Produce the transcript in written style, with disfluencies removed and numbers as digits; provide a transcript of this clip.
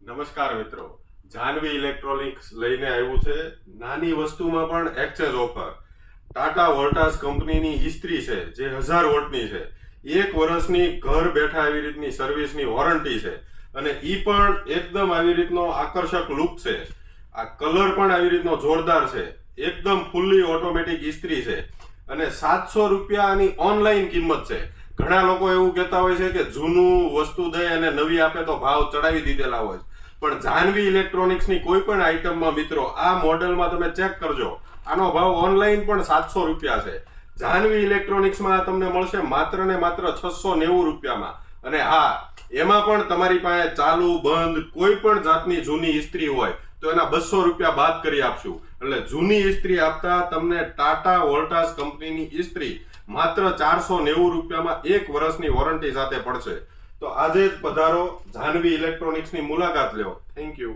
નમસ્કાર મિત્રો, જાનવી ઇલેક્ટ્રોનિક્સ લઈને આવ્યું છે નાની વસ્તુમાં પણ એક્સચેન્જ ઓફર. ટાટા વોલ્ટાસ કંપનીની ઇસ્ત્રી છે જે 1000 વોટની છે. 1 વર્ષની ઘર બેઠા આવી રીતની સર્વિસની વોરંટી છે અને ઈ પણ એકદમ આવી રીતનો આકર્ષક લુક છે. આ કલર પણ આવી રીતનો જોરદાર છે. એકદમ ફૂલ્લી ઓટોમેટિક ઇસ્ત્રી છે અને 700 રૂપિયાની ઓનલાઈન કિંમત છે. ઘણા લોકો એવું કહેતા હોય છે કે જૂનું વસ્તુ દે અને નવી આપે તો ભાવ ચડાવી દીધેલા હોય, પણ જાનવી ઇલેક્ટ્રોનિક્સની કોઈ પણ આઈટમમાં મિત્રો આ મોડેલમાં તમે ચેક કરજો, આનો ભાવ ઓનલાઈન પણ 700 રૂપિયા છે. જાનવી ઇલેક્ટ્રોનિક્સમાં તમને મળશે માત્ર ને માત્ર 690 રૂપિયામાં. અને હા, એમાં પણ તમારી પાસે ચાલુ બંધ કોઈ પણ જાતની જૂની ઇસ્ત્રી હોય તો એના 200 રૂપિયા બાદ કરી આપશું. એટલે જૂની ઇસ્ત્રી આપતા તમને ટાટા વોલ્ટાસ કંપનીની ઇસ્ત્રી માત્ર 490 રૂપિયામાં 1 વર્ષની વોરંટી સાથે પડશે. તો આજે જ પધારો, જાનવી ઇલેક્ટ્રોનિક્સની મુલાકાત લ્યો. Thank you.